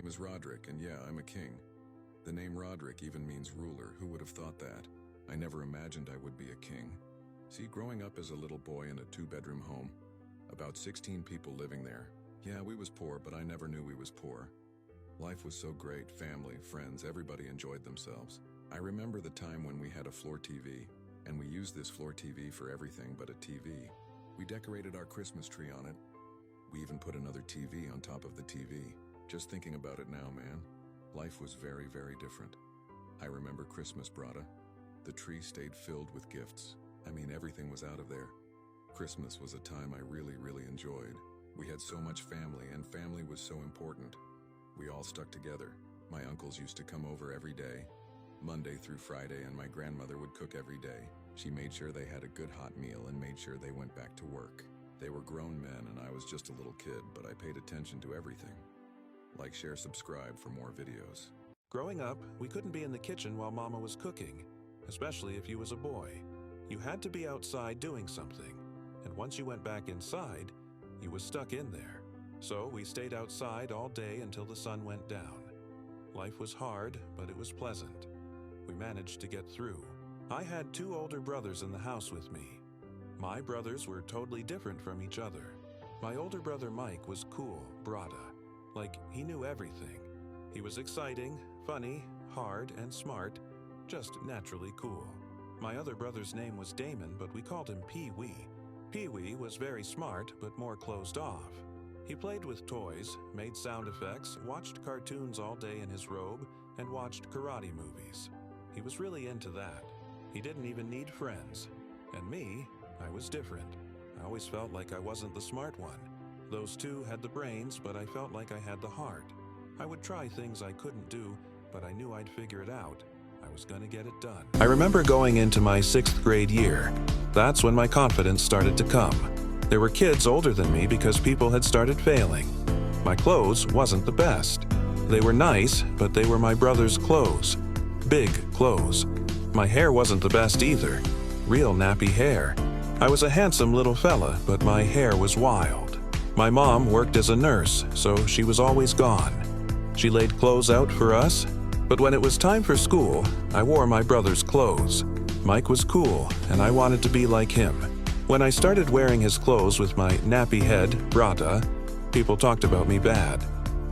name is Roderick, and yeah, I'm a king. The name Roderick even means ruler. Who would have thought that? I never imagined I would be a king. See, growing up as a little boy in a two-bedroom home, about 16 people living there. Yeah, we was poor, but I never knew we was poor. Life was so great, family, friends, everybody enjoyed themselves. I remember the time when we had a floor TV, and we used this floor TV for everything but a TV. We decorated our Christmas tree on it. We even put another TV on top of the TV. Just thinking about it now, man, life was very, very different. I remember Christmas, brada. The tree stayed filled with gifts. I mean, everything was out of there. Christmas was a time I really, really enjoyed. We had so much family, and family was so important. We all stuck together. My uncles used to come over every day, Monday through Friday, and my grandmother would cook every day. She made sure they had a good hot meal and made sure they went back to work. They were grown men and I was just a little kid, but I paid attention to everything. Like, share, subscribe for more videos. Growing up, we couldn't be in the kitchen while Mama was cooking, especially if you was a boy. You had to be outside doing something, and once you went back inside, you was stuck in there. So we stayed outside all day until the sun went down. Life was hard, but it was pleasant. We managed to get through. I had 2 older brothers in the house with me. My brothers were totally different from each other. My older brother Mike was cool, brada. Like, he knew everything. He was exciting, funny, hard, and smart, just naturally cool. My other brother's name was Damon, but we called him Pee-wee. Pee-wee was very smart, but more closed off. He played with toys, made sound effects, watched cartoons all day in his robe, and watched karate movies. He was really into that. He didn't even need friends. And me, I was different. I always felt like I wasn't the smart one. Those 2 had the brains, but I felt like I had the heart. I would try things I couldn't do, but I knew I'd figure it out. I was gonna get it done. I remember going into my 6th grade year. That's when my confidence started to come. There were kids older than me because people had started failing. My clothes wasn't the best. They were nice, but they were my brother's clothes. Big clothes. My hair wasn't the best either. Real nappy hair. I was a handsome little fella, but my hair was wild. My mom worked as a nurse, so she was always gone. She laid clothes out for us, but when it was time for school, I wore my brother's clothes. Mike was cool, and I wanted to be like him. When I started wearing his clothes with my nappy head, brada, people talked about me bad.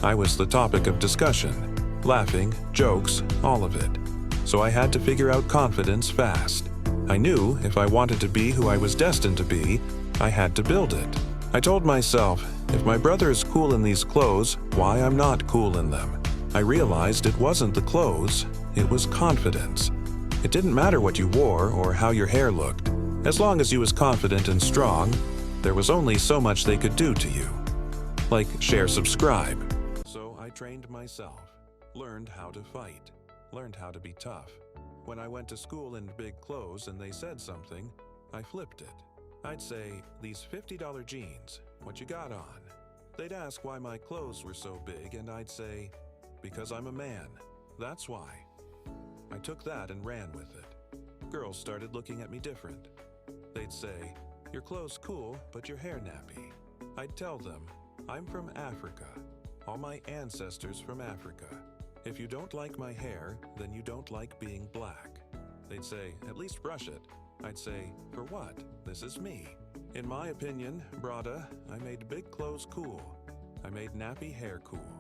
I was the topic of discussion, laughing, jokes, all of it. So I had to figure out confidence fast. I knew if I wanted to be who I was destined to be, I had to build it. I told myself, if my brother is cool in these clothes, why I'm not cool in them? I realized it wasn't the clothes, it was confidence. It didn't matter what you wore or how your hair looked. As long as you was confident and strong, there was only so much they could do to you. Like, share, subscribe. So I trained myself, learned how to fight, learned how to be tough. When I went to school in big clothes and they said something, I flipped it. I'd say, these $50 jeans, what you got on? They'd ask why my clothes were so big and I'd say, because I'm a man, that's why. I took that and ran with it. Girls started looking at me different. They'd say, your clothes cool, but your hair nappy. I'd tell them, I'm from Africa. All my ancestors from Africa. If you don't like my hair, then you don't like being black. They'd say, at least brush it. I'd say, for what? This is me. In my opinion, brada, I made big clothes cool. I made nappy hair cool.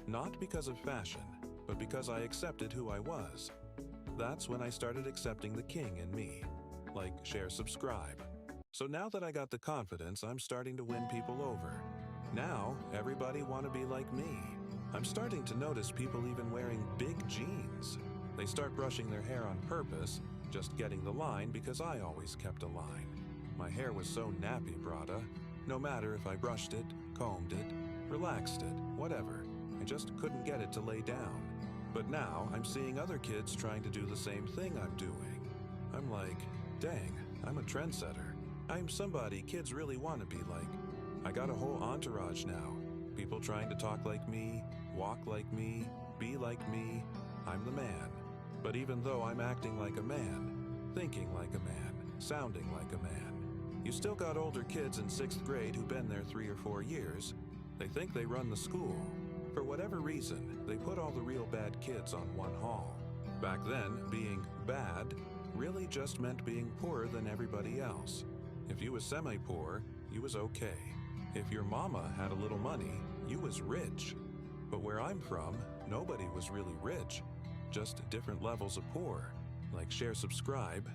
Not because of fashion, but because I accepted who I was. That's when I started accepting the king in me. Like, share, subscribe. So now that I got the confidence, I'm starting to win people over. Now, everybody want to be like me. I'm starting to notice people even wearing big jeans. They start brushing their hair on purpose, just getting the line because I always kept a line. My hair was so nappy, brada. No matter if I brushed it, combed it, relaxed it, whatever. I just couldn't get it to lay down. But now I'm seeing other kids trying to do the same thing I'm doing. I'm like, dang, I'm a trendsetter. I'm somebody kids really want to be like. I got a whole entourage now. People trying to talk like me, walk like me, be like me. I'm the man. But even though I'm acting like a man, thinking like a man, sounding like a man, you still got older kids in 6th grade who've been there 3 or 4 years. They think they run the school. For whatever reason, they put all the real bad kids on one hall. Back then, being bad really just meant being poorer than everybody else. If you was semi-poor, you was okay. If your mama had a little money, you was rich. But where I'm from, nobody was really rich, just different levels of poor. Like, share, subscribe,